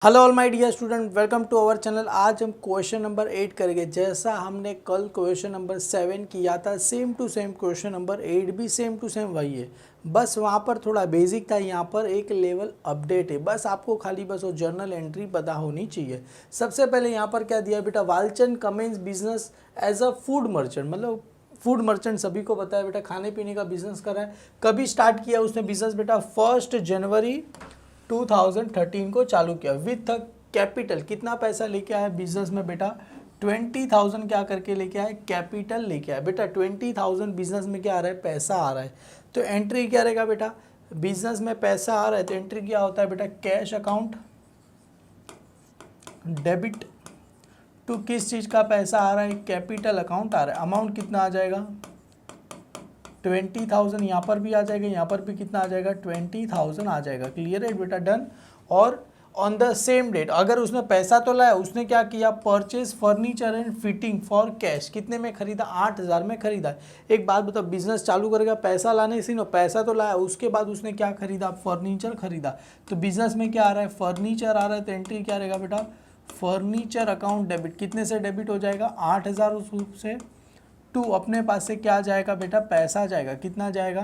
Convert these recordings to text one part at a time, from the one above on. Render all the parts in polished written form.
Hello all my dear student, welcome to our channel. आज हम question number 8 करेंगे। जैसा हमने कल क्वेश्चन नंबर 7 किया था, same to same question number 8 भी सेम टू सेम वही है। बस वहाँ पर थोड़ा बेसिक था, यहाँ पर एक लेवल अपडेट है। बस आपको खाली बस वो जर्नल एंट्री पता होनी चाहिए। सबसे पहले यहाँ पर क्या दिया बेटा, Walchand commence business as a food merchant. मतलब फूड मर्चेंट सभी को पता है बेटा, खाने पीने का बिजनेस कर रहा है। कभी स्टार्ट किया उसने बिजनेस बेटा, 1 जनवरी 2013 को चालू किया विथ कैपिटल। कितना पैसा लेके आया बिजनेस में बेटा, 20,000 क्या करके लेके आए, कैपिटल लेके आए बेटा। 20,000 बिजनेस में क्या आ रहा है, पैसा आ रहा है। तो एंट्री क्या रहेगा बेटा, बिजनेस में पैसा आ रहा है तो एंट्री क्या होता है बेटा, कैश अकाउंट डेबिट टू किस चीज़ का पैसा आ रहा है, कैपिटल अकाउंट आ रहा है। अमाउंट कितना आ जाएगा, 20,000। यहाँ पर भी आ जाएगा, यहाँ पर भी कितना आ जाएगा, 20,000 आ जाएगा। क्लियर है बेटा, डन। और ऑन द सेम डेट अगर उसने पैसा तो लाया, उसने क्या किया, purchase furniture and fitting for cash. कितने में खरीदा, 8,000 में खरीदा। एक बात बताओ, बिजनेस चालू करेगा पैसा लाने से, नो पैसा तो लाया, उसके बाद उसने क्या खरीदा, फर्नीचर खरीदा। तो बिजनेस में क्या आ रहा है, फर्नीचर आ रहा है। तो एंट्री क्या रहेगा बेटा, फर्नीचर अकाउंट डेबिट। कितने से डेबिट हो जाएगा, 8,000 उस रूप से। टू अपने पास से क्या जाएगा बेटा, पैसा जाएगा। कितना जाएगा,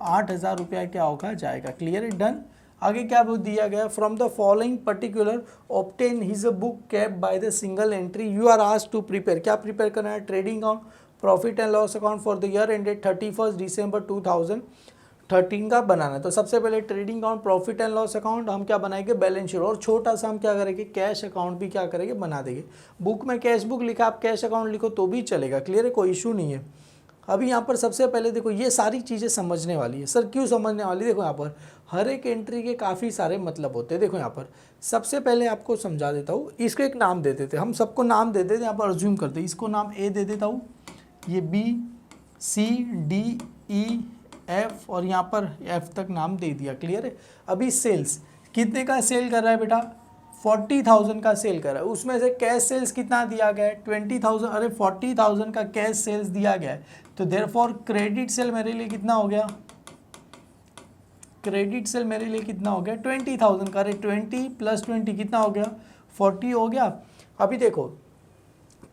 8,000 रुपया क्या होगा, जाएगा। क्लियर है, डन। आगे क्या दिया गया, from the following particular obtain his book kept by the single entry you are asked to prepare. क्या प्रिपेयर करना है, trading account, profit and loss account for the year ended 31 December 2013 का बनाना है। तो सबसे पहले trading account, profit and loss account हम क्या बनाएंगे, बैलेंस शीट। और छोटा सा हम क्या करेंगे, कैश अकाउंट भी क्या करेंगे, बना देंगे। बुक में कैश बुक लिखा, आप कैश अकाउंट लिखो तो भी चलेगा। क्लियर है, कोई इशू नहीं है। अभी यहाँ पर सबसे पहले देखो, ये सारी चीज़ें समझने वाली है। सर क्यों समझने वाली, देखो यहाँ पर हर एक एंट्री के काफ़ी सारे मतलब होते हैं। देखो यहाँ पर सबसे पहले आपको समझा देता हूँ, इसको एक नाम दे देते, हम सबको नाम दे देते, यहाँ पर अज्यूम करते हैं। इसको नाम ए दे देता हूँ, ये B C D E F और यहाँ पर एफ तक नाम दे दिया। क्लियर है। अभी सेल्स कितने का सेल कर रहा है बेटा, 40,000 का सेल कर रहा है। उसमें से कैश सेल्स कितना दिया गया है, 20,000। अरे 40,000 का कैश सेल्स दिया गया है, तो देयरफॉर क्रेडिट सेल मेरे लिए कितना हो गया, क्रेडिट सेल मेरे लिए कितना हो गया, 20,000 का। अरे 20 + 20 कितना हो गया, 40 हो गया। अभी देखो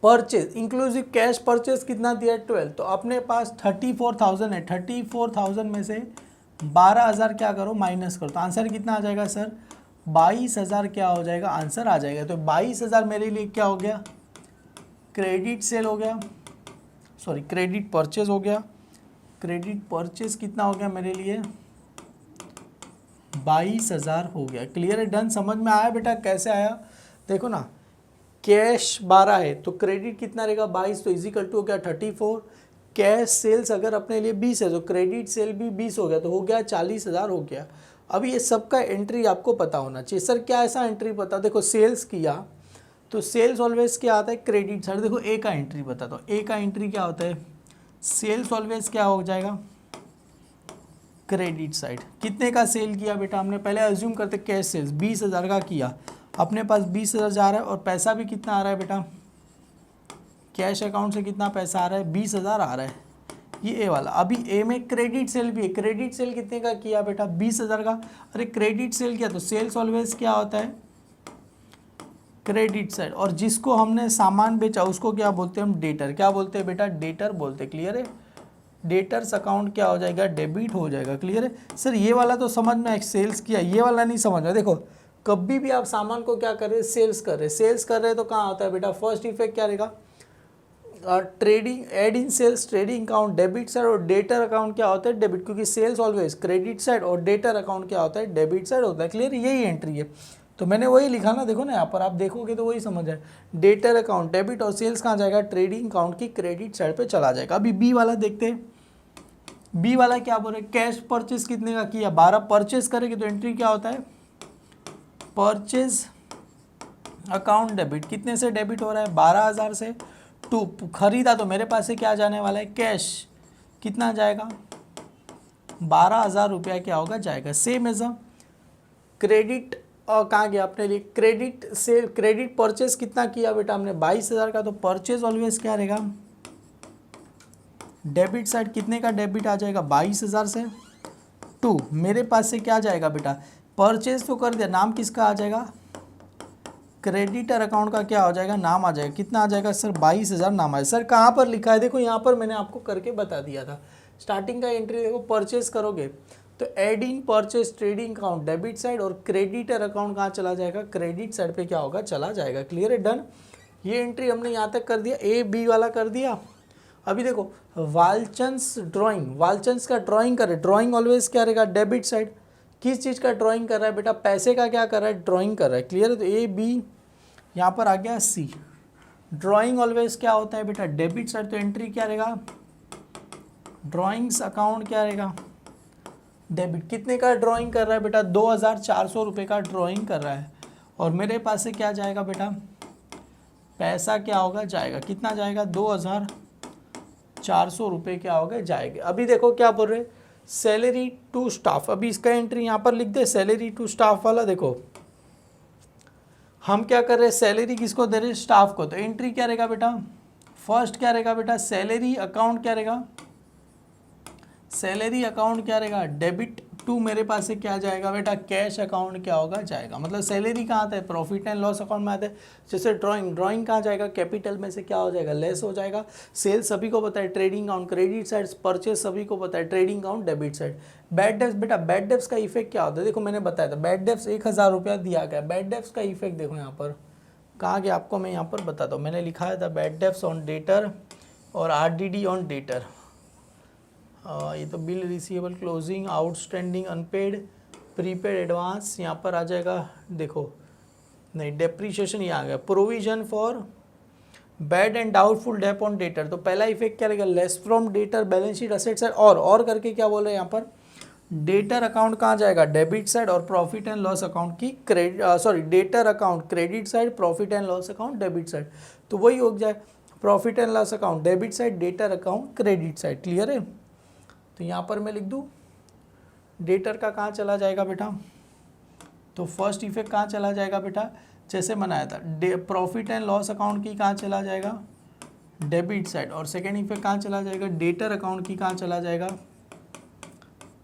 परचेज इंक्लूसिव कैश परचेज कितना दिया है, 12। तो अपने पास 34,000 है। 34,000 में से 12,000 क्या करो, माइनस करो। तो आंसर कितना आ जाएगा सर, 22,000 क्या हो जाएगा, आंसर आ जाएगा। तो 22,000 मेरे लिए क्या हो गया, क्रेडिट सेल हो गया, सॉरी क्रेडिट परचेज हो गया। क्रेडिट परचेज कितना हो गया मेरे लिए, 22,000 हो गया। क्लियर है, डन। समझ में आया बेटा कैसे आया, देखो ना, कैश 12 है तो क्रेडिट कितना रहेगा, 22। तो इजिकल टू हो गया 34। कैश सेल्स अगर अपने लिए 20 है तो क्रेडिट सेल भी 20 हो गया, तो हो गया 40,000 हो गया। अब ये सबका एंट्री आपको पता होना चाहिए। सर क्या ऐसा एंट्री पता, देखो सेल्स किया तो सेल्स ऑलवेज क्या आता है, क्रेडिट साइड। देखो ए का एंट्री बताता हूँ, ए का एंट्री क्या होता है, सेल्स ऑलवेज क्या हो जाएगा, क्रेडिट साइड। कितने का सेल किया बेटा हमने, पहले अज्यूम करते कैश सेल्स 20,000 का किया, अपने पास 20,000 जा रहा है और पैसा भी कितना आ रहा है बेटा, कैश अकाउंट से कितना पैसा आ रहा है, 20,000 आ रहा है। ये ए वाला। अभी ए में क्रेडिट सेल भी है। क्रेडिट सेल कितने का किया बेटा, 20,000 का। अरे क्रेडिट सेल किया तो सेल्स ऑलवेज क्या होता है, क्रेडिट साइड। और जिसको हमने सामान बेचा उसको क्या बोलते हैं हम, डेटर। क्या बोलते हैं बेटा, डेटर बोलते हैं। क्लियर है, डेटर्स अकाउंट क्या हो जाएगा, डेबिट हो जाएगा। क्लियर है। सर ये वाला तो समझ में, सेल्स किया, ये वाला नहीं समझ में। देखो कभी भी आप सामान को क्या कर रहे हैं, सेल्स कर रहे हैं। सेल्स कर रहे हैं तो कहाँ होता है बेटा, फर्स्ट इफेक्ट क्या रहेगा, trading, add in sales, trading account debit side, और डेटर अकाउंट क्या होता है, डेबिट। क्योंकि सेल्स ऑलवेज क्रेडिट साइड और डेटर अकाउंट क्या होता है, डेबिट साइड होता है। क्लियर, यही एंट्री है। तो मैंने वही लिखा ना, देखो ना यहाँ पर आप देखोगे तो वही समझ आए, डेटर अकाउंट डेबिट और सेल्स कहाँ जाएगा, ट्रेडिंग अकाउंट की क्रेडिट साइड पे चला जाएगा। अभी बी वाला देखते हैं, बी वाला क्या बोल रहे हैं, कैश परचेज कितने का किया, 12 परचेज करेंगे तो एंट्री क्या होता है, परचेज अकाउंट डेबिट। कितने से डेबिट हो रहा है, 12,000 से। टू खरीदा तो मेरे पास से क्या जाने वाला है, कैश। कितना जाएगा, 12,000 रुपया क्या होगा, जाएगा। सेम एज अ क्रेडिट, कहाँ गया अपने लिए, क्रेडिट से क्रेडिट परचेज कितना किया बेटा हमने, 22,000 का। तो परचेज ऑलवेज क्या रहेगा, डेबिट साइड। कितने का डेबिट आ जाएगा, 22,000 से। टू मेरे पास से क्या जाएगा बेटा, परचेज तो कर दिया, नाम किसका आ जाएगा, क्रेडिटर अकाउंट का क्या हो जाएगा, नाम आ जाएगा, कितना आ जाएगा सर 22,000 नाम आया। सर कहाँ पर लिखा है, देखो यहाँ पर मैंने आपको करके बता दिया था। स्टार्टिंग का एंट्री देखो, परचेस करोगे तो add in purchase trading account debit side, और क्रेडिटर अकाउंट कहाँ चला जाएगा, क्रेडिट साइड पे क्या होगा, चला जाएगा। क्लियर है, डन। ये एंट्री हमने यहाँ तक कर दिया, ए बी वाला कर दिया। अभी देखो वालचंस ड्राइंग, वालचंस का ड्राइंग करे, ड्राइंग ऑलवेज क्या रहेगा, डेबिट साइड। किस चीज़ का ड्राइंग कर रहा है बेटा, पैसे का क्या कर रहा है, ड्राइंग कर रहा है। क्लियर है, तो ए बी यहाँ पर आ गया सी। ड्राइंग ऑलवेज क्या होता है बेटा, डेबिट साइड, तो एंट्री क्या रहेगा, ड्राइंग्स अकाउंट क्या रहेगा, डेबिट। कितने का ड्राइंग कर रहा है बेटा, 2,400 रुपये का ड्राइंग कर रहा है, और मेरे पास से क्या जाएगा बेटा, पैसा क्या होगा, जाएगा, कितना जाएगा, 2,400 रुपये क्या होगा, जाएगा। अभी देखो क्या बोल रहे, सैलरी टू स्टाफ। अभी इसका एंट्री यहाँ पर लिख दे, सैलरी टू स्टाफ वाला। देखो हम क्या कर रहे हैं, सैलरी किसको दे रहे हैं, स्टाफ को। तो एंट्री क्या रहेगा बेटा, फर्स्ट क्या रहेगा बेटा, सैलरी अकाउंट क्या रहेगा, सैलरी अकाउंट क्या रहेगा, डेबिट टू मेरे पास से क्या जाएगा बेटा, कैश अकाउंट क्या होगा, जाएगा। मतलब सैलरी कहाँ आता है, प्रॉफिट एंड लॉस अकाउंट में आता है। जैसे ड्राइंग, ड्राइंग कहाँ जाएगा, कैपिटल में से क्या हो जाएगा, लेस हो जाएगा। सेल सभी को पता है, trading account credit side, purchase सभी को पता है, trading account debit side. Bad debts बेटा, बैड डेब्स का इफेक्ट क्या होता है, देखो मैंने बताया था, बैड डेब्स 1,000 रुपया दिया गया। बैड डेब्स का इफेक्ट देखो यहाँ पर कहाँ गया, आपको मैं यहाँ पर बताता हूँ। मैंने लिखा था बैड डेब्स ऑन डेटर और RDD ऑन डेटर। ये तो bill receivable, closing, outstanding, unpaid, prepaid, advance, यहाँ पर आ जाएगा। देखो नहीं, डेप्रीशिएशन ये आ गया। Provision for bad and doubtful debt on debtor, तो पहला इफेक्ट क्या रहेगा, less from debtor, balance sheet asset side, और करके क्या बोल रहे हैं यहाँ पर, डेटर अकाउंट कहाँ जाएगा, डेबिट साइड, और प्रॉफिट एंड लॉस अकाउंट की debtor account credit side, profit and loss account debit side. तो वही हो जाए, profit and loss account debit side, debtor account credit side. Clear है, तो यहाँ पर मैं लिख दूँ डेटर का कहाँ चला जाएगा बेटा, तो फर्स्ट इफेक्ट कहाँ चला जाएगा बेटा, जैसे बनाया था, प्रॉफिट एंड लॉस अकाउंट की कहाँ चला जाएगा, डेबिट साइड, और सेकेंड इफेक्ट कहाँ चला जाएगा, डेटर अकाउंट की कहाँ चला जाएगा,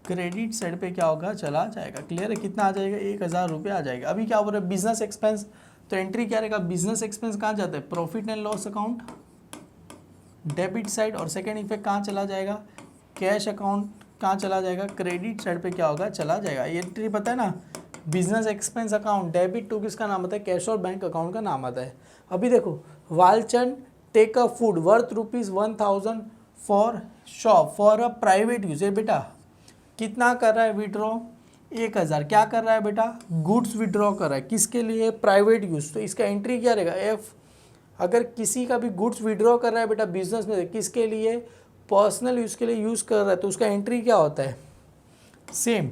क्रेडिट साइड पे क्या होगा, चला जाएगा। क्लियर है, कितना आ जाएगा, 1,000 रुपये आ जाएगा। अभी क्या बोल रहे हैं, बिजनेस एक्सपेंस, तो एंट्री क्या रहेगा, बिजनेस एक्सपेंस कहाँ जाता है, profit and loss account debit side, और सेकेंड इफेक्ट कहाँ चला जाएगा, कैश अकाउंट कहाँ चला जाएगा, क्रेडिट साइड पे क्या होगा, चला जाएगा। ये एंट्री पता है ना, business expense account debit to किसका नाम आता है, कैश और बैंक अकाउंट का नाम आता है। अभी देखो, Walchand take a food worth ₹1,000 for shop for a private use. बेटा कितना कर रहा है विड्रॉ, 1,000। क्या कर रहा है बेटा, गुड्स विड्रॉ कर रहा है, किसके लिए, प्राइवेट यूज। तो इसका एंट्री क्या रहेगा, एफ। अगर किसी का भी गुड्स विड्रॉ कर रहा है बेटा बिजनेस में, किसके लिए, पर्सनल यूज़ के लिए यूज़ कर रहा है, तो उसका एंट्री क्या होता है, सेम।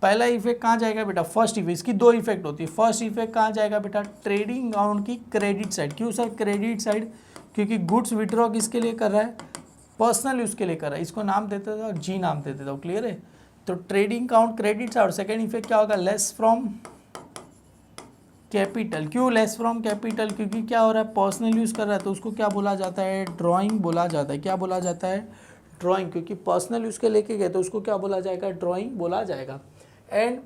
पहला इफेक्ट कहाँ जाएगा बेटा, फर्स्ट इफेक्ट, इसकी दो इफेक्ट होती है। फर्स्ट इफेक्ट कहाँ जाएगा बेटा, ट्रेडिंग अकाउंट की क्रेडिट साइड। क्यों सर क्रेडिट साइड, क्योंकि गुड्स विड्रॉ किसके लिए कर रहा है, पर्सनल यूज़ के लिए कर रहा है। इसको नाम देते थे, जी नाम देते थे। क्लियर है, तो ट्रेडिंग अकाउंट क्रेडिट साइड। और सेकेंड इफेक्ट क्या होगा, लेस फ्रॉम कैपिटल। क्यों लेस फ्रॉम कैपिटल, क्योंकि क्या हो रहा है, पर्सनल यूज़ कर रहा है, तो उसको क्या बोला जाता है, ड्राइंग बोला जाता है। क्या बोला जाता है, ड्राइंग, क्योंकि पर्सनल यूज़ के लेके गए तो उसको क्या बोला जाएगा, ड्राइंग बोला जाएगा। And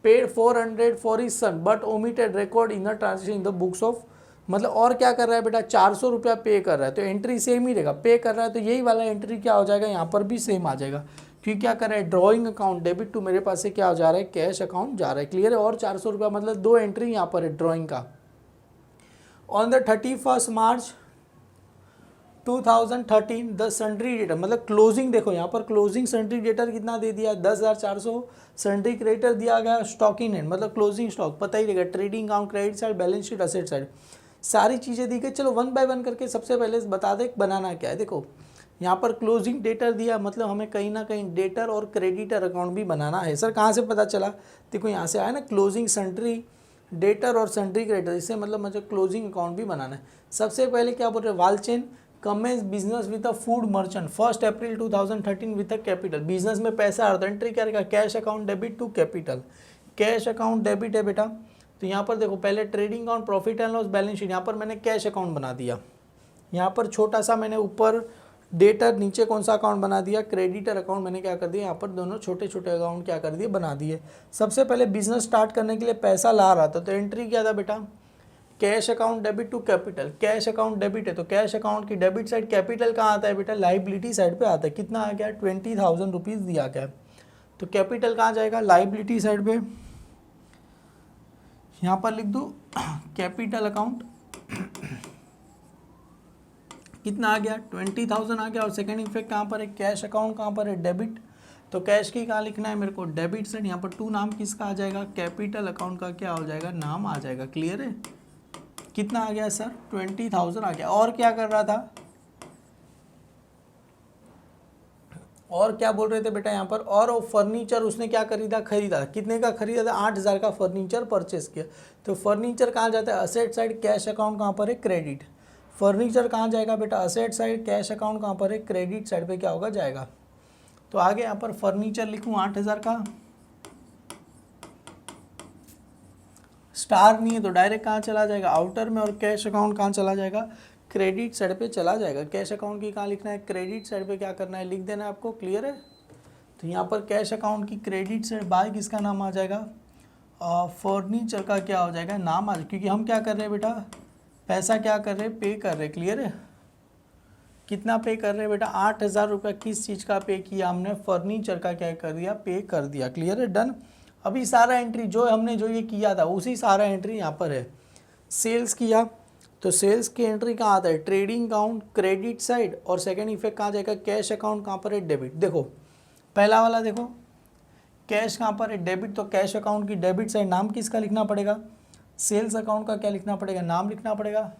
paid 400 for his son but omitted record in the transaction in the books of, मतलब और क्या कर रहा है बेटा, 400 रुपया पे कर रहा है, तो एंट्री सेम ही रहेगा। पे कर रहा है तो यही वाला एंट्री क्या हो जाएगा, यहाँ पर भी सेम आ जाएगा। क्योंकि क्या कर रहा है, ड्राइंग अकाउंट डेबिट टू मेरे पास से क्या जा रहा है, कैश अकाउंट जा रहा है। क्लियर है, और 400 रुपया, मतलब दो एंट्री यहाँ पर है ड्राइंग का। On the 31 March 2013 the sundry debtor, मतलब क्लोजिंग, देखो यहाँ पर क्लोजिंग सन्ड्री डेटर कितना दे दिया, 10,400। सन्ड्री क्रेडिटर दिया गया स्टॉक इन हैंड, मतलब क्लोजिंग स्टॉक पता ही रहेगा, trading account credit side, balance sheet asset side, सारी चीज़ें दी गई। चलो 1 बाय 1 करके सबसे पहले बता दे बनाना क्या है। देखो यहाँ पर क्लोजिंग डेटर दिया, मतलब हमें कहीं ना कहीं डेटर और क्रेडिटर अकाउंट भी बनाना है। सर कहाँ से पता चला, देखो यहाँ से आया ना, क्लोजिंग सन्ड्री डेटर और सन्ड्री क्रेडिटर, इससे मतलब मुझे क्लोजिंग अकाउंट भी बनाना है। सबसे पहले क्या बोल रहे हैं, वालचेन commences business with a food merchant 1 April 2013 with a capital. Business में पैसा आ रहा था, एंट्री क्या रहेगा, cash account debit to capital. Cash account debit है बेटा, तो यहाँ पर देखो पहले trading account, profit and loss, balance sheet, यहाँ पर मैंने कैश अकाउंट बना दिया। यहाँ पर छोटा सा मैंने ऊपर डेटर, नीचे कौन सा अकाउंट बना दिया, क्रेडिटर अकाउंट। मैंने क्या कर दिया, यहाँ पर दोनों छोटे छोटे अकाउंट क्या कर दिए, बना दिए। सबसे पहले बिजनेस स्टार्ट करने के लिए पैसा ला रहा था, तो एंट्री क्या था बेटा, cash account debit to capital, cash account debit है तो कैश अकाउंट की डेबिट साइड, कैपिटल कहाँ आता है बेटा, लाइबिलिटी साइड पे आता है। कितना आ गया, 20,000 रुपीज़ दिया गया, तो कैपिटल कहाँ जाएगा, लाइबिलिटी साइड पे। यहाँ पर लिख दो कैपिटल अकाउंट कितना आ गया, 20,000 आ गया। और सेकेंड इफेक्ट कहाँ पर है, कैश अकाउंट कहाँ पर है, डेबिट, तो कैश की कहाँ लिखना है मेरे को, डेबिट साइड। यहाँ पर टू नाम किसका आ जाएगा, कैपिटल अकाउंट का क्या हो जाएगा, नाम आ जाएगा। क्लियर है, कितना आ गया सर, 20,000 आ गया। और क्या कर रहा था, और क्या बोल रहे थे बेटा यहाँ पर, और वो फर्नीचर उसने क्या खरीदा, कितने का खरीदा था, 8,000 का फर्नीचर परचेस किया। तो फर्नीचर कहाँ जाता है, असेट साइड, कैश अकाउंट कहाँ पर है, क्रेडिट। फर्नीचर कहाँ जाएगा बेटा, असेट साइड, कैश अकाउंट कहाँ पर है, क्रेडिट साइड पे क्या होगा, जाएगा। तो आगे यहाँ पर फर्नीचर लिखूँ 8,000 का, स्टार नहीं है तो डायरेक्ट कहाँ चला जाएगा, आउटर में, और कैश अकाउंट कहाँ चला जाएगा, क्रेडिट साइड पे चला जाएगा। कैश अकाउंट की कहाँ लिखना है, क्रेडिट साइड पे क्या करना है, लिख देना है आपको। क्लियर है, तो यहाँ पर कैश अकाउंट की क्रेडिट साइड बाय किसका नाम आ जाएगा, फर्नीचर का क्या हो जाएगा, नाम आ जाएगा। क्योंकि हम क्या कर रहे हैं बेटा, पैसा क्या कर रहे हैं, पे कर रहे हैं। क्लियर है, कितना पे कर रहे हैं बेटा, 8,000 रुपये किस चीज़ का पे किया हमने, फर्नीचर का क्या कर दिया, पे कर दिया। क्लियर है, डन। अभी सारा एंट्री जो हमने जो ये किया था उसी सारा एंट्री यहाँ पर है। सेल्स किया तो सेल्स की एंट्री कहाँ आता है, ट्रेडिंग अकाउंट, क्रेडिट साइड, और सेकंड इफेक्ट कहाँ जाएगा, कैश अकाउंट कहाँ पर है, डेबिट। देखो पहला वाला देखो, कैश कहाँ पर है, डेबिट, तो कैश अकाउंट की डेबिट साइड नाम किसका लिखना पड़ेगा, सेल्स अकाउंट का क्या लिखना पड़ेगा, नाम लिखना पड़ेगा।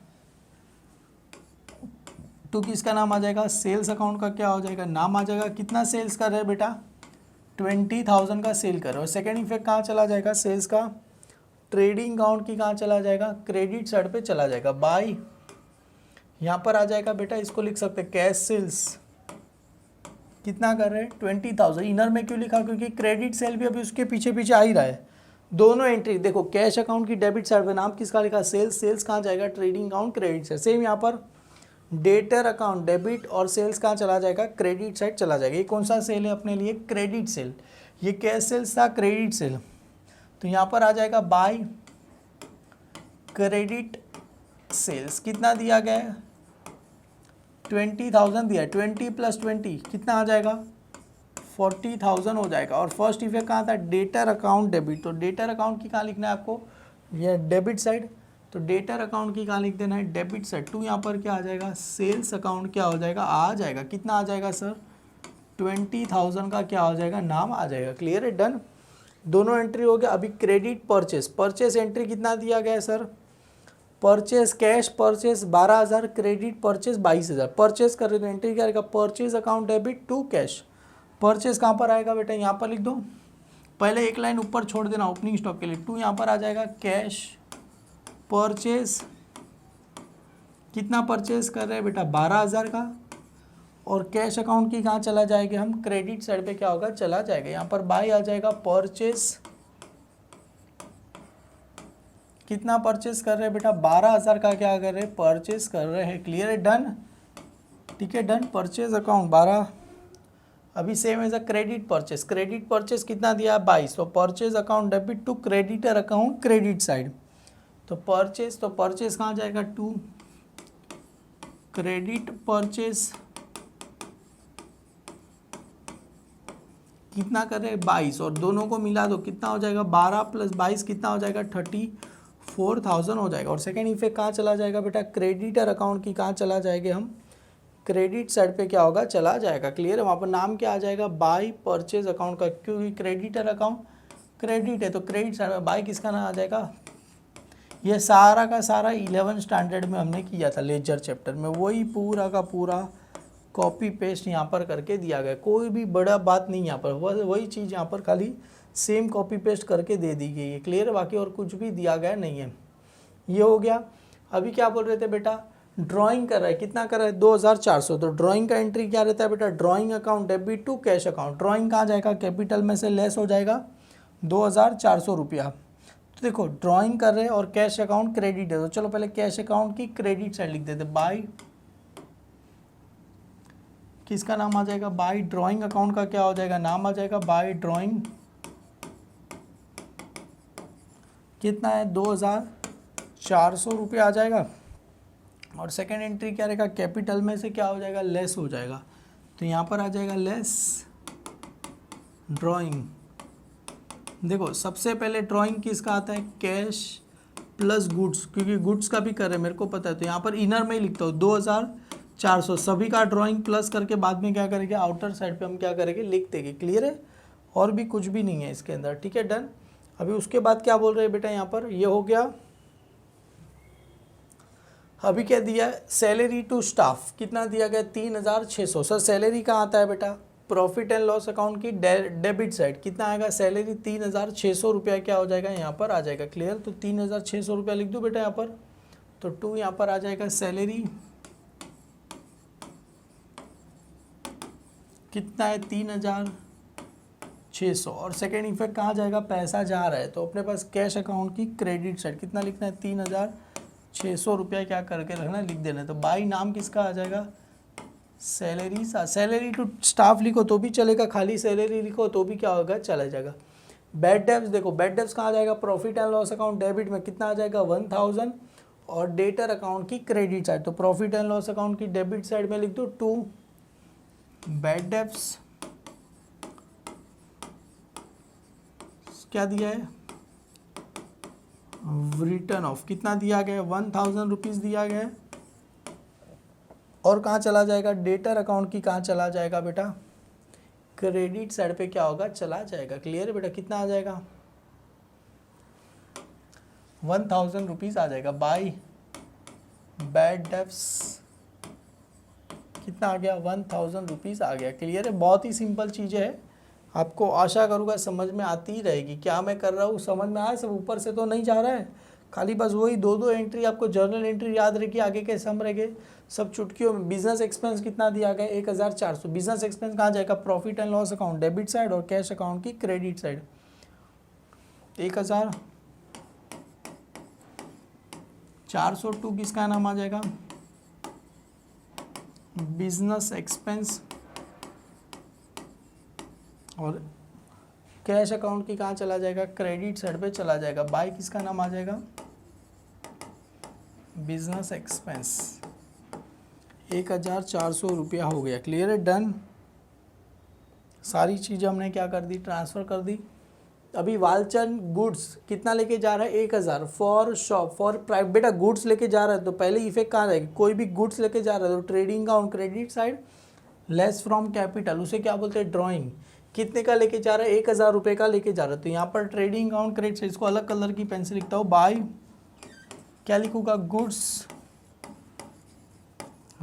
तो किसका नाम आ जाएगा, सेल्स अकाउंट का क्या हो जाएगा, नाम आ जाएगा। कितना सेल्स कर रहे हैं बेटा, 20,000 का सेल कर रहे हो। सेकेंड इफेक्ट कहाँ चला जाएगा, सेल्स का, ट्रेडिंग अकाउंट की कहाँ चला जाएगा, क्रेडिट साइड पे चला जाएगा। बाय यहाँ पर आ जाएगा बेटा, इसको लिख सकते हैं कैश सेल्स, कितना कर रहे हैं, 20,000। इनर में क्यों लिखा, क्योंकि क्रेडिट सेल भी अभी उसके पीछे पीछे आ ही रहा है। दोनों एंट्री देखो, कैश अकाउंट की डेबिट साइड पे नाम किसका लिखा, सेल्स, सेल्स कहाँ जाएगा, trading account, credit side. Same यहाँ पर डेटर अकाउंट डेबिट और सेल्स कहाँ चला जाएगा, क्रेडिट साइड चला जाएगा। ये कौन सा सेल है अपने लिए, क्रेडिट सेल। ये कैश सेल्स था, क्रेडिट सेल, तो यहाँ पर आ जाएगा बाय क्रेडिट सेल्स। कितना दिया गया है, 20,000 दिया है, 20 + 20 कितना आ जाएगा, 40,000 हो जाएगा। और फर्स्ट इफेक्ट कहाँ था, डेटर अकाउंट डेबिट, तो डेटर अकाउंट की कहाँ लिखना है आपको, ये डेबिट साइड, तो डेटर अकाउंट की कहाँ लिख देना है, डेबिट साइड। टू यहाँ पर क्या आ जाएगा, सेल्स अकाउंट क्या हो जाएगा, आ जाएगा। कितना आ जाएगा सर, 20,000 का क्या हो जाएगा, नाम आ जाएगा। क्लियर है, डन। दोनों एंट्री हो गया। अभी क्रेडिट परचेस, परचेस एंट्री कितना दिया गया है sir, purchase cash purchase 12,000, credit purchase 22,000। Purchase कर रहे तो एंट्री क्या आएगा, purchase account debit to cash. Purchase कहाँ पर आएगा बेटा, यहाँ पर लिख दो, पहले एक लाइन ऊपर छोड़ देना ओपनिंग स्टॉक के लिए। टू यहाँ पर आ जाएगा कैश परचेस, कितना परचेस कर रहे हैं बेटा, 12,000 का। और कैश अकाउंट की कहाँ चला जाएगा, हम क्रेडिट साइड पे क्या होगा, चला जाएगा। यहाँ पर बाय आ जाएगा, परचेस कितना परचेस कर रहे हैं बेटा, 12,000 का क्या कर रहे हैं, परचेस कर रहे हैं। क्लियर है, डन। ठीक है, डन। Purchase account 12। अभी same as a credit purchase, credit purchase कितना दिया, 22। तो purchase account debit to creditor account credit side, तो परचेस कहाँ जाएगा, टू क्रेडिट परचेस, कितना कर रहे हैं, 22। और दोनों को मिला दो, कितना हो जाएगा, 12 + 22 कितना हो जाएगा, 34,000 हो जाएगा। और सेकेंड इफेक्ट कहाँ चला जाएगा बेटा, क्रेडिटर अकाउंट की कहाँ चला जाएंगे हम, क्रेडिट साइड पे क्या होगा, चला जाएगा। क्लियर है, वहाँ पर नाम क्या आ जाएगा, बाय परचेज अकाउंट का, क्योंकि क्रेडिटर अकाउंट क्रेडिट है तो क्रेडिट साइड में बाय किसका नाम आ जाएगा। ये सारा का सारा 11 स्टैंडर्ड में हमने किया था, लेजर चैप्टर में, वही पूरा का पूरा कॉपी पेस्ट यहाँ पर करके दिया गया। कोई भी बड़ा बात नहीं यहाँ पर, वही चीज़ यहाँ पर खाली सेम कॉपी पेस्ट करके दे दी गई है। क्लियर है, बाकी और कुछ भी दिया गया नहीं है। ये हो गया। अभी क्या बोल रहे थे बेटा, ड्राइंग कर रहा है, कितना कर रहा है, 2,400। तो ड्राइंग का एंट्री क्या रहता है बेटा, drawing account debit to cash account. Drawing कहाँ जाएगा, कैपिटल में से लेस हो जाएगा 2,400 रुपया। तो देखो ड्राइंग कर रहे हैं और कैश अकाउंट क्रेडिट है, तो चलो पहले कैश अकाउंट की क्रेडिट साइड लिख देते, बाय किसका नाम आ जाएगा, बाय ड्राइंग अकाउंट का क्या हो जाएगा, नाम आ जाएगा बाय ड्राइंग, कितना है 2,000 400 रुपये आ जाएगा। और सेकेंड एंट्री क्या रहेगा, कैपिटल में से क्या हो जाएगा, लेस हो जाएगा। तो यहाँ पर आ जाएगा लेस ड्राइंग। देखो सबसे पहले ड्राइंग किसका आता है, कैश प्लस गुड्स, क्योंकि गुड्स का भी कर रहे हैं मेरे को पता है। तो यहाँ पर इनर में ही लिखता हूँ 2400 सभी का ड्राइंग प्लस करके बाद में क्या करेंगे, आउटर साइड पे हम क्या करेंगे, लिख देंगे। क्लियर है, और भी कुछ भी नहीं है इसके अंदर। ठीक है, डन। अभी उसके बाद क्या बोल रहे हैं बेटा, यहाँ पर ये हो गया। अभी क्या दिया है, सैलरी टू स्टाफ कितना दिया गया, 3600। सर सैलरी कहाँ आता है बेटा, प्रॉफिट एंड लॉस अकाउंट की डेबिट साइड कितना आएगा, सैलरी 3600 रुपया क्या हो जाएगा, यहाँ पर आ जाएगा। क्लियर, तो 3600 रुपया लिख दो बेटा यहाँ पर। तो 2 यहाँ पर आ जाएगा सैलरी कितना है, 3600। और सेकेंड इफेक्ट कहाँ जाएगा, पैसा जा रहा है, तो अपने पास कैश अकाउंट की क्रेडिट साइड कितना लिखना है, 3600 रुपया क्या करके रखना, लिख देना है। तो बाई नाम किसका आ जाएगा, सैलरी। सैलरी टू स्टाफ लिखो तो भी चलेगा, खाली सैलरी लिखो तो भी क्या होगा, चला जाएगा। बैड डेब्ट्स देखो, बैड डेब्ट्स कहाँ जाएगा, profit and loss account debit में कितना आ जाएगा, 1000। और डेटर अकाउंट की क्रेडिट साइड, तो प्रॉफिट एंड लॉस अकाउंट की डेबिट साइड में लिख दो 2। बैड डेब्ट्स क्या दिया है, रिटर्न ऑफ कितना दिया गया है, 1000 रुपीज़ दिया गया है। और कहाँ चला जाएगा, डेटर अकाउंट की कहाँ चला जाएगा बेटा, क्रेडिट साइड पे क्या होगा, चला जाएगा। क्लियर है बेटा, कितना आ जाएगा, 1000 रुपीज़ आ जाएगा। बाई बैड डेब्ट्स कितना आ गया, 1000 रुपीज़ आ गया। क्लियर है, बहुत ही सिंपल चीज़ें है, आपको आशा करूँगा समझ में आती ही रहेगी। क्या मैं कर रहा हूँ समझ में आया, सब ऊपर से तो नहीं जा रहा है, खाली बस वही 2 एंट्री आपको जर्नल एंट्री याद रखी, आगे के सम रह गए सब चुटकियों में। बिजनेस एक्सपेंस कितना दिया गया, 1400। बिजनेस एक्सपेंस कहाँ जाएगा, profit and loss account debit side और कैश अकाउंट की क्रेडिट साइड। 1402 किसका नाम आ जाएगा, बिजनेस एक्सपेंस। और कैश अकाउंट की कहाँ चला जाएगा, क्रेडिट साइड पे चला जाएगा। बाई किसका नाम आ जाएगा, बिजनेस एक्सपेंस। 1400 रुपया हो गया। क्लियर है, डन। सारी चीज़ें हमने क्या कर दी, ट्रांसफ़र कर दी। अभी वालचंद गुड्स कितना लेके जा रहा है, 1000 फॉर शॉप फॉर प्राइवेट। बेटा गुड्स लेके जा रहा है तो पहले इफेक्ट कहाँ जाएगी, कोई भी गुड्स लेके जा रहा है तो ट्रेडिंग का on credit side lace from capital, उसे क्या बोलते हैं, ड्राइंग। कितने का लेके जा रहा है, 1000 रुपये का लेके जा रहा है, तो यहाँ पर ट्रेडिंग अकाउंट क्रेडिट से इसको अलग कलर की पेन से लिखता हूँ। बाय क्या लिखूंगा, गुड्स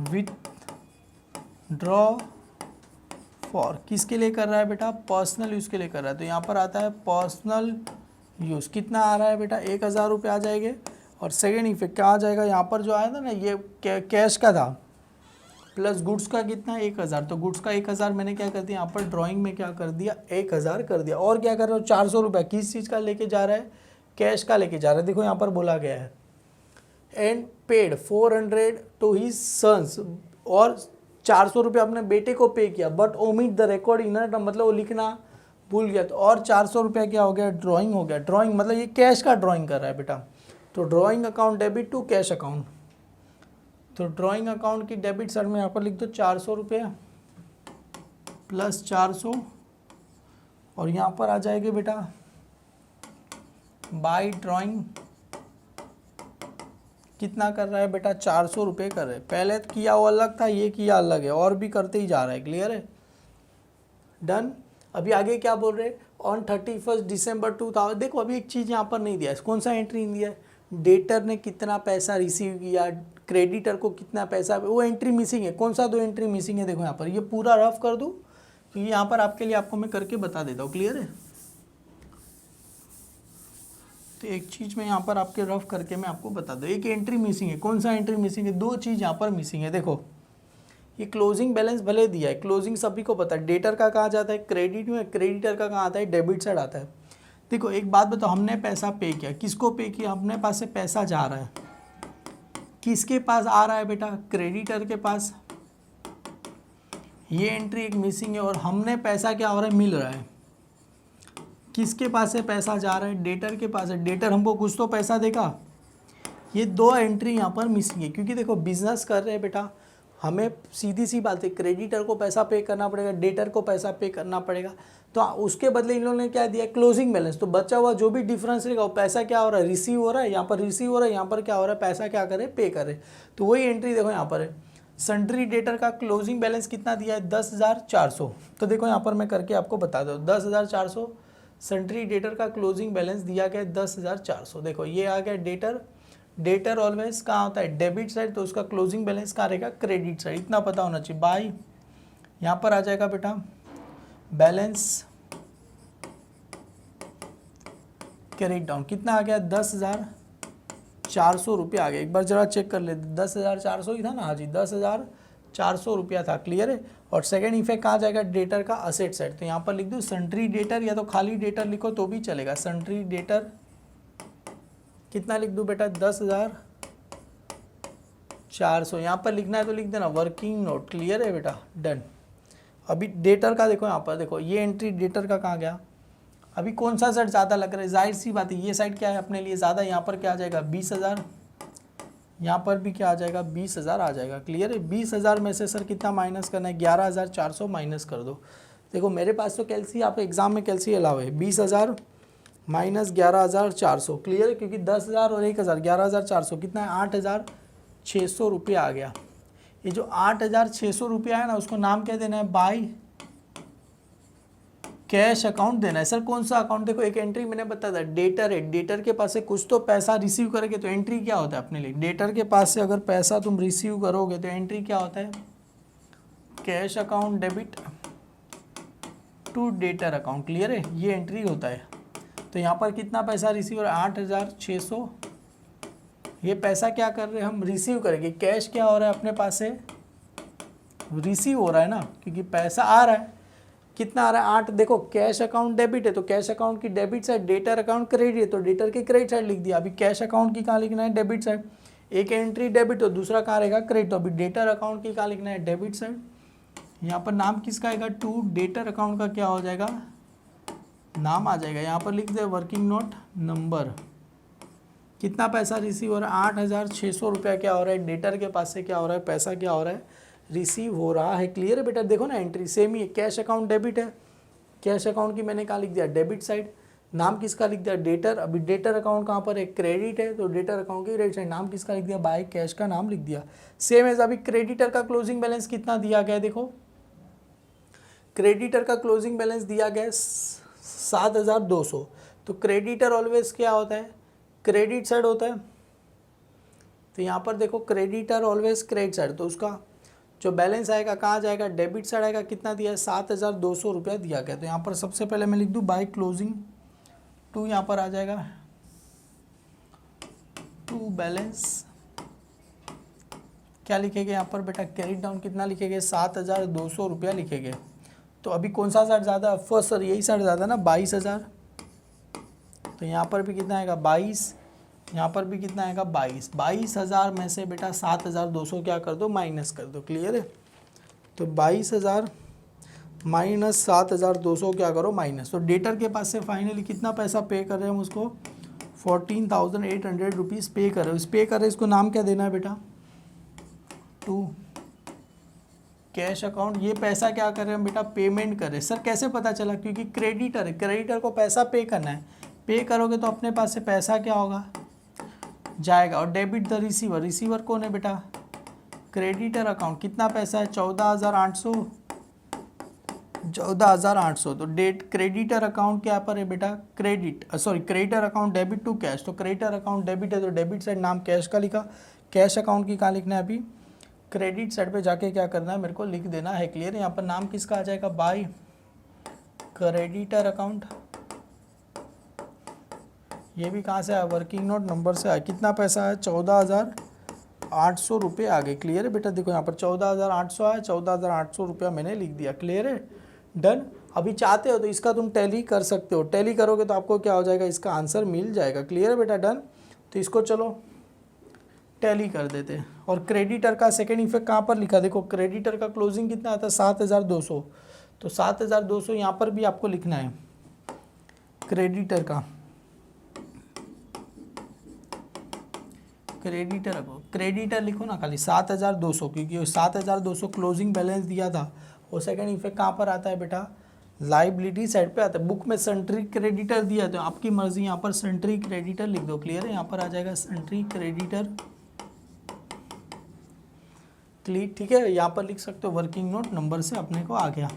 विथ ड्रॉ फॉर, किसके लिए कर रहा है बेटा, पर्सनल यूज़ के लिए कर रहा है, तो यहाँ पर आता है पर्सनल यूज़। कितना आ रहा है बेटा, 1000 रुपये आ जाएंगे। और सेकेंड इफेक्ट क्या आ जाएगा, यहाँ पर जो आया था ना ये कैश का था, प्लस गुड्स का कितना, 1000। तो गुड्स का 1000 मैंने क्या कर दिया, यहाँ पर ड्राइंग में क्या कर दिया, 1000 कर दिया। और क्या कर रहा हूँ, 400 रुपये किस चीज़ का लेके जा रहा है, कैश का लेके जा रहा है। देखो यहाँ पर बोला गया है and paid 400 to his sons, और 400 रुपये अपने बेटे को पे किया, but omit the record inner, मतलब वो लिखना भूल गया। तो और 400 रुपया क्या हो गया, ड्राइंग हो गया। ड्राइंग मतलब ये कैश का ड्राइंग कर रहा है बेटा, तो drawing account debit to cash account. तो ड्राइंग अकाउंट की डेबिट साइड में यहाँ पर लिख दो 400 रुपये प्लस 400, और यहाँ पर आ जाएगी बेटा बाय ड्राइंग कितना कर रहा है बेटा, 400 रुपये कर रहे हैं। पहले किया वो अलग था, ये किया अलग है, और भी करते ही जा रहा है। क्लियर है, डन। अभी आगे क्या बोल रहे हैं, ऑन 31 दिसंबर 2000। देखो अभी एक चीज़ यहाँ पर नहीं दिया है, कौन सा एंट्री नहीं दिया है, डेटर ने कितना पैसा रिसीव किया, क्रेडिटर को कितना पैसा, वो एंट्री मिसिंग है। कौन सा 2 एंट्री मिसिंग है, देखो यहाँ पर, ये पूरा रफ कर दूँ क्योंकि यहाँ पर आपके लिए आपको मैं करके बता देता हूँ। क्लियर है, तो एक चीज़ मैं यहाँ पर आपके रफ करके मैं आपको बता दूँ, एक एंट्री मिसिंग है। कौन सा एंट्री मिसिंग है, 2 चीज़ यहाँ पर मिसिंग है। देखो ये क्लोजिंग बैलेंस भले दिया है, क्लोजिंग सभी को पता है, डेटर का कहाँ जाता है, क्रेडिट में, क्रेडिटर का कहाँ आता है, डेबिट साइड आता है। देखो एक बात बताओ, हमने पैसा पे किया, किसको पे किया, अपने पास से पैसा जा रहा है, किसके पास आ रहा है बेटा, क्रेडिटर के पास। ये एंट्री एक मिसिंग है, और हमने पैसा क्या हो रहा है, मिल रहा है, किसके पास से पैसा जा रहा है, डेटर के पास है। डेटर हमको कुछ तो पैसा देगा, ये 2 एंट्री यहाँ पर मिसिंग है, क्योंकि देखो बिजनेस कर रहे हैं बेटा, हमें सीधी सी बात है, क्रेडिटर को पैसा पे करना पड़ेगा, डेटर को पैसा पे करना पड़ेगा, तो उसके बदले इन लोगों ने क्या दिया, क्लोजिंग बैलेंस। तो बचा हुआ जो भी डिफरेंस रहेगा वो पैसा क्या हो रहा है, रिसीव हो रहा है, यहाँ पर रिसीव हो रहा है, यहाँ पर क्या हो रहा है, पैसा क्या करे, पे करे। तो वही एंट्री देखो यहाँ पर है, सन्ड्री डेटर का क्लोजिंग बैलेंस कितना दिया है, 10,400। तो देखो यहाँ पर मैं करके आपको बता दूँ, 10,400 सन्ड्री डेटर का क्लोजिंग बैलेंस दिया गया है 10,400। देखो ये आ गया डेटर, डेटर ऑलवेज कहाँ होता है, डेबिट साइड, तो उसका क्लोजिंग बैलेंस कहाँ रहेगा, क्रेडिट साइड। इतना पता होना चाहिए। बाय यहाँ पर आ जाएगा बेटा बैलेंस कैरी डाउन, कितना आ गया, 10,400 रुपया आ गया। एक बार जरा चेक कर लेते, 10,400 ही था ना, हाँ जी 10,400 रुपया था, क्लियर है। और सेकंड इफेक्ट कहाँ जाएगा, डेटर का असेट साइड। तो यहाँ पर लिख दूँ सन्ड्री डेटर, या तो खाली डेटर लिखो तो भी चलेगा। सन्ड्री डेटर कितना लिख दूँ बेटा, 10,400। यहाँ पर लिखना है तो लिख देना वर्किंग नोट, क्लियर है बेटा, डन। अभी डेटर का देखो, यहाँ पर देखो ये एंट्री डेटर का कहाँ गया, अभी कौन सा साइड ज़्यादा लग रहा है, जाहिर सी बात है ये साइड क्या है अपने लिए ज़्यादा, यहाँ पर क्या आ जाएगा 20,000, यहाँ पर भी क्या आ जाएगा 20,000 आ जाएगा, क्लियर है। 20,000 में से सर कितना माइनस करना है, 11,400 माइनस कर दो। देखो मेरे पास तो कैलसी, आप एग्जाम में कैलसी अलाउ है, 20,000 माइनस 11,400, क्लियर है, क्योंकि 10,000 और 1,000 11,400 कितना है, 8,600 रुपया आ गया। ये जो 8,600 रुपया है ना, उसको नाम क्या देना है, बाय कैश अकाउंट देना है। सर कौन सा अकाउंट, देखो एक एंट्री मैंने बताया था, डेटर है, डेटर के पास से कुछ तो पैसा रिसीव करेंगे तो एंट्री क्या होता है अपने लिए, डेटर के पास से अगर पैसा तुम रिसीव करोगे तो एंट्री क्या होता है, cash account debit to debtor account, clear है, ये एंट्री होता है। तो यहाँ पर कितना पैसा रिसीव हो रहा है, 8,600। ये पैसा क्या कर रहे हैं हम, रिसीव करेंगे। कैश क्या हो रहा है अपने पास से, रिसीव हो रहा है ना, क्योंकि पैसा आ रहा है, कितना आ रहा है 8। देखो कैश अकाउंट डेबिट है तो कैश अकाउंट की debit side, debtor account credit है तो डेटर की क्रेडिट साइड लिख दिया। अभी कैश अकाउंट की कहाँ लिखना है, डेबिट साइड, एक एंट्री डेबिट तो दूसरा कहाँ रहेगा, क्रेडिट। तो अभी डेटर अकाउंट की कहाँ लिखना है, डेबिट साइड। यहाँ पर नाम किसका आएगा, टू डेटर अकाउंट का क्या हो जाएगा, नाम आ जाएगा। यहाँ पर लिख दे वर्किंग नोट नंबर, कितना पैसा रिसीव हो रहा है, 8,600 रुपया क्या हो रहा है, डेटर के पास से क्या हो रहा है, पैसा क्या हो रहा है, रिसीव हो रहा है, क्लियर है बेटा। देखो ना एंट्री सेम ही है, कैश अकाउंट डेबिट है, कैश अकाउंट की मैंने कहाँ लिख दिया, डेबिट साइड, नाम किसका लिख दिया, डेटर। अभी डेटर अकाउंट कहाँ पर है, क्रेडिट है, तो डेटर अकाउंट की क्रेडिट साइड, नाम किसका लिख दिया, बाय कैश का नाम लिख दिया। सेम एज अभी क्रेडिटर का क्लोजिंग बैलेंस कितना दिया गया है, देखो क्रेडिटर का क्लोजिंग बैलेंस दिया गया है 7,200। तो क्रेडिटर ऑलवेज क्या होता है, क्रेडिट साइड होता है। तो यहाँ पर देखो क्रेडिटर ऑलवेज क्रेडिट साइड, तो उसका जो बैलेंस आएगा कहाँ जाएगा, डेबिट साइड आएगा। कितना दिया है, 7,200 रुपया दिया गया। तो यहाँ पर सबसे पहले मैं लिख दूँ बाय क्लोजिंग टू, यहाँ पर आ जाएगा टू बैलेंस, क्या लिखेंगे यहाँ पर बेटा, कैरी डाउन कितना लिखेंगे, 7,200 रुपया लिखेंगे। तो अभी कौन सा साइड ज़्यादा, फर्स्ट सर यही साइड ज़्यादा ना, 22,000। तो यहाँ पर भी कितना आएगा 22, यहाँ पर भी कितना आएगा 22। 22,000 में से बेटा 7,200 क्या कर दो, माइनस कर दो, क्लियर है। तो 22,000 माइनस 7,200 क्या करो, माइनस। तो डेटर के पास से फाइनली कितना पैसा पे कर रहे हैं हम उसको, 14,800 रुपीज़ पे कर रहे हो। इस पे कर रहे हैं, इसको नाम क्या देना है बेटा, टू कैश अकाउंट। ये पैसा क्या कर रहे हैं हम बेटा, पेमेंट कर रहे हैं। सर कैसे पता चला, क्योंकि क्रेडिटर है, क्रेडिटर को पैसा पे करना है, पे करोगे तो अपने पास से पैसा क्या होगा, जाएगा। और डेबिट द रिसीवर, रिसीवर कौन है बेटा, क्रेडिटर अकाउंट। कितना पैसा है, 14,800, 14,800। तो डेट क्रेडिटर अकाउंट क्या पर है बेटा, credit, sorry creditor account debit to cash. तो क्रेडिटर अकाउंट डेबिट है तो डेबिट साइड नाम कैश का लिखा, कैश अकाउंट की कहाँ लिखना है, अभी क्रेडिट साइड पे जाके क्या करना है, मेरे को लिख देना है, क्लियर है। यहाँ पर नाम किसका आ जाएगा, बाय क्रेडिटर अकाउंट। ये भी कहाँ से आया, वर्किंग नोट नंबर से आया। कितना पैसा है, 14,800 रुपये आ गए, क्लियर है बेटा। देखो यहाँ पर 14,800 आया, 14,800 रुपया मैंने लिख दिया, क्लियर है, डन। अभी चाहते हो तो इसका तुम टैली कर सकते हो, टैली करोगे तो आपको क्या हो जाएगा, इसका आंसर मिल जाएगा, क्लियर है बेटा, डन। तो इसको चलो टैली कर देते हैं। और क्रेडिटर का सेकेंड इफेक्ट कहाँ पर लिखा, देखो क्रेडिटर का क्लोजिंग कितना आता है, 7,200। तो 7,200 यहाँ पर भी आपको लिखना है, क्रेडिटर का क्रेडिटर रखो, क्रेडिटर लिखो ना खाली 7,200, क्योंकि 7,200 क्लोजिंग बैलेंस दिया था। वो सेकंड इफेक्ट कहाँ पर आता है बेटा, लाइबिलिटी साइड पे आता है। बुक में सेंट्री क्रेडिटर दिया तो आपकी मर्जी, यहाँ पर सेंट्री क्रेडिटर लिख दो, क्लियर है, यहाँ पर आ जाएगा सेंट्री क्रेडिटर, क्लियर, ठीक है। यहाँ पर लिख सकते हो वर्किंग नोट नंबर से अपने को आ गया।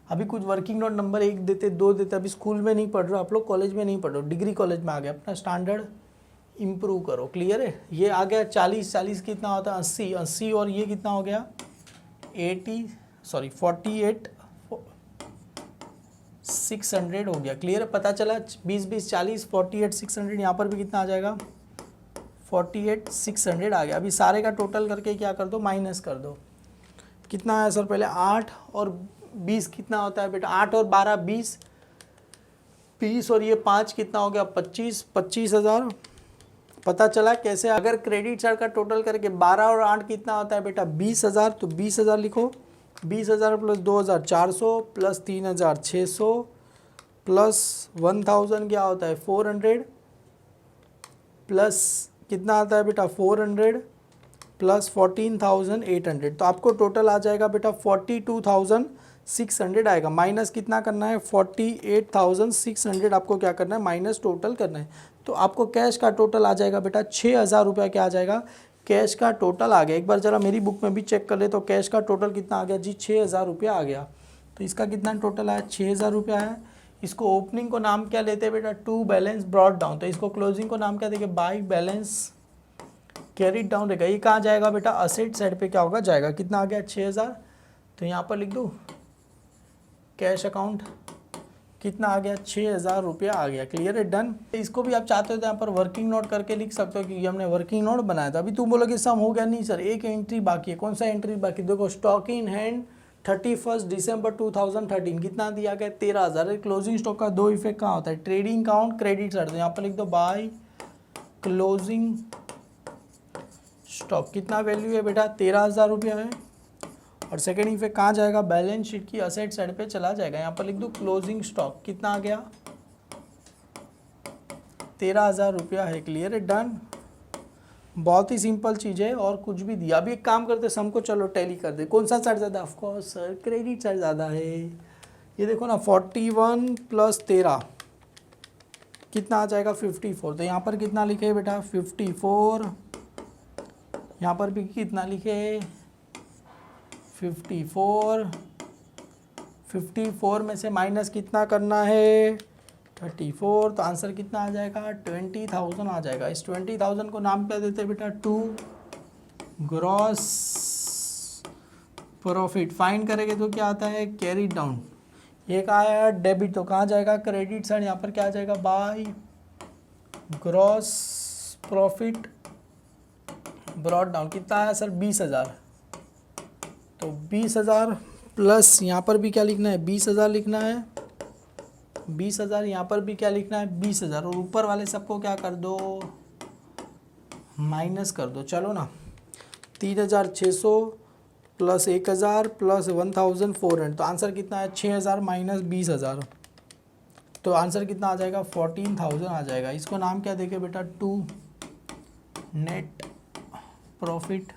अभी कुछ वर्किंग नोट नंबर 1 देते, 2 देते, अभी स्कूल में नहीं पढ़ रहे हो आप लोग, कॉलेज में नहीं पढ़ रहे हो, डिग्री कॉलेज में आ गया, अपना स्टैंडर्ड इम्प्रूव करो, क्लियर है। ये आ गया 40, 40 कितना होता है 80, 80 और ये कितना हो गया 48 600 हो गया, क्लियर है। पता चला 20 20 40 48 600, यहाँ पर भी कितना आ जाएगा 48 600 आ गया। अभी सारे का टोटल करके क्या कर दो, माइनस कर दो। कितना है सर, पहले 8 और 20 कितना होता है बेटा, 8 और 12 20, 20 और ये 5 कितना हो गया 25, 25,000। पता चला कैसे, अगर क्रेडिट साइड का टोटल करके 12 और 8 कितना होता है बेटा 20,000, तो 20,000 लिखो, 20,000 प्लस 2,400 प्लस 3,600 प्लस 1,000 क्या होता है 400 प्लस कितना आता है बेटा 400 प्लस 14,800, तो आपको टोटल आ जाएगा बेटा 42,600 आएगा। माइनस कितना करना है 48,600, आपको क्या करना है माइनस टोटल करना है। तो आपको कैश का टोटल आ जाएगा बेटा 6,000 रुपया, क्या आ जाएगा कैश का टोटल आ गया। एक बार जरा मेरी बुक में भी चेक कर ले, तो कैश का टोटल कितना आ गया जी 6,000 रुपया आ गया। तो इसका कितना टोटल आया 6,000 रुपया है। इसको ओपनिंग को नाम क्या लेते हैं बेटा, टू बैलेंस ब्रॉड डाउन, तो इसको क्लोजिंग को नाम क्या देंगे, बाई बैलेंस कैरिड डाउन रहेगा। ये कहाँ जाएगा बेटा, असेट साइड पे क्या होगा जाएगा, कितना आ गया 6,000, तो यहाँ पर लिख दूँ कैश अकाउंट कितना आ गया 6,000 रुपया आ गया, क्लियर है, डन। इसको भी आप चाहते हो तो यहाँ पर वर्किंग नोट करके लिख सकते हो, क्योंकि हमने वर्किंग नोट बनाया था। अभी तुम बोलोगे सम हो गया, नहीं सर एक एंट्री बाकी है। कौन सा एंट्री बाकी, देखो स्टॉक इन हैंड 31 दिसंबर 2013 कितना दिया गया 13,000। क्लोजिंग स्टॉक का 2 इफेक्ट कहाँ होता है, ट्रेडिंग काउंट क्रेडिट साइड, तो यहाँ पर लिख दो बाय क्लोजिंग स्टॉक, कितना वैल्यू है बेटा 13,000 रुपया है। और सेकेंड इफेक्ट कहाँ जाएगा, बैलेंस शीट की असेट साइड पे चला जाएगा। यहाँ पर लिख दो क्लोजिंग स्टॉक कितना आ गया 13,000 रुपया है, क्लियर है, डन। बहुत ही सिंपल चीज़ है, और कुछ भी दिया। अभी एक काम करते सम को चलो टैली कर दे। कौन सा साइड ज़्यादा, ऑफकोर्स सर क्रेडिट साइड ज़्यादा है। ये देखो ना 41 प्लस 13 कितना आ जाएगा 54, तो यहाँ पर कितना लिखे बेटा 54, यहाँ पर भी कितना लिखे 54, 54 में से माइनस कितना करना है 34, तो आंसर कितना आ जाएगा 20,000 आ जाएगा। इस 20,000 को नाम क्या देते हैं बेटा, टू ग्रॉस प्रॉफिट। फाइंड करेंगे तो क्या आता है कैरी डाउन, एक आया डेबिट, तो कहाँ जाएगा क्रेडिट साइड, यहाँ पर क्या आ जाएगा by gross profit brought down. कितना आया सर 20,000, तो 20,000 प्लस यहाँ पर भी क्या लिखना है 20,000 लिखना है, 20,000 यहाँ पर भी क्या लिखना है 20,000, और ऊपर वाले सबको क्या कर दो माइनस कर दो। चलो ना 3,600 प्लस 1,000 प्लस 1,400, तो आंसर कितना है 6,000 माइनस 20,000, तो आंसर कितना आ जाएगा 14,000 आ जाएगा। इसको नाम क्या देंगे बेटा, टू नेट प्रॉफिट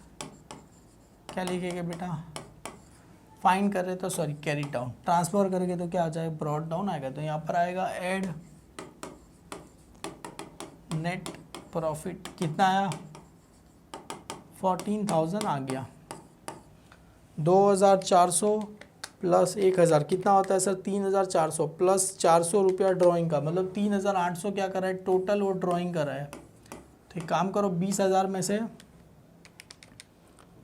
क्या लिखेंगे बेटा, फाइन कर रहे तो सॉरी कैरी डाउन, ट्रांसफर करेंगे तो क्या आ जाएगा ब्रॉड डाउन आएगा। तो यहाँ पर आएगा ऐड नेट प्रॉफिट, कितना आया 14,000 आ गया। 2,400 प्लस 1,000 कितना होता है सर 3,400 प्लस 400 रुपया ड्राइंग का, मतलब 3,800 क्या कर रहा है टोटल वो ड्राइंग कर रहा है। तो एक काम करो 20,000 में से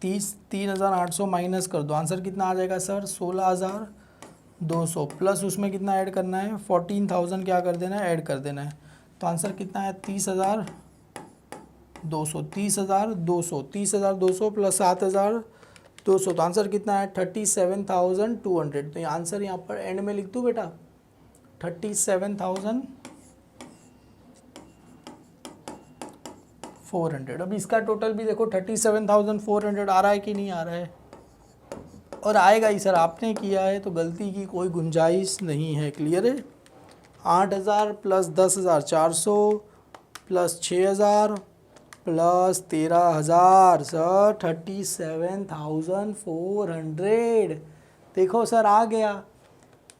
3,800 माइनस कर दो, आंसर कितना आ जाएगा सर 16,200 प्लस उसमें कितना ऐड करना है 14,000 क्या कर देना है ऐड कर देना है। तो आंसर कितना है 30,200, 30,200 प्लस 7,200, तो आंसर कितना है 37,200। तो ये आंसर यहाँ पर एंड में लिख दूँ बेटा 37,400। अब इसका टोटल भी देखो 37,400 आ रहा है कि नहीं आ रहा है, और आएगा ही सर, आपने किया है तो गलती की कोई गुंजाइश नहीं है, क्लियर है। 8,000 प्लस 10,400 प्लस 6,000 प्लस 13,000 सर 37,400। देखो सर आ गया।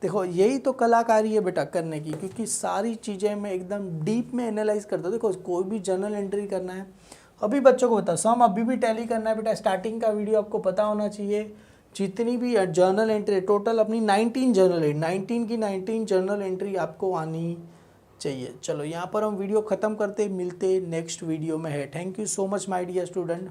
देखो यही तो कलाकारी है बेटा करने की, क्योंकि सारी चीज़ें मैं एकदम डीप में एनालाइज करता हूँ। देखो कोई भी जर्नल एंट्री करना है, अभी बच्चों को बता सम अभी भी टैली करना है बेटा। स्टार्टिंग का वीडियो आपको पता होना चाहिए। जितनी भी जर्नल एंट्री टोटल अपनी 19 जर्नल एंट्री, 19 की 19 जर्नल एंट्री आपको आनी चाहिए। चलो यहाँ पर हम वीडियो ख़त्म करते, मिलते नेक्स्ट वीडियो में है। Thank you so much my dear student.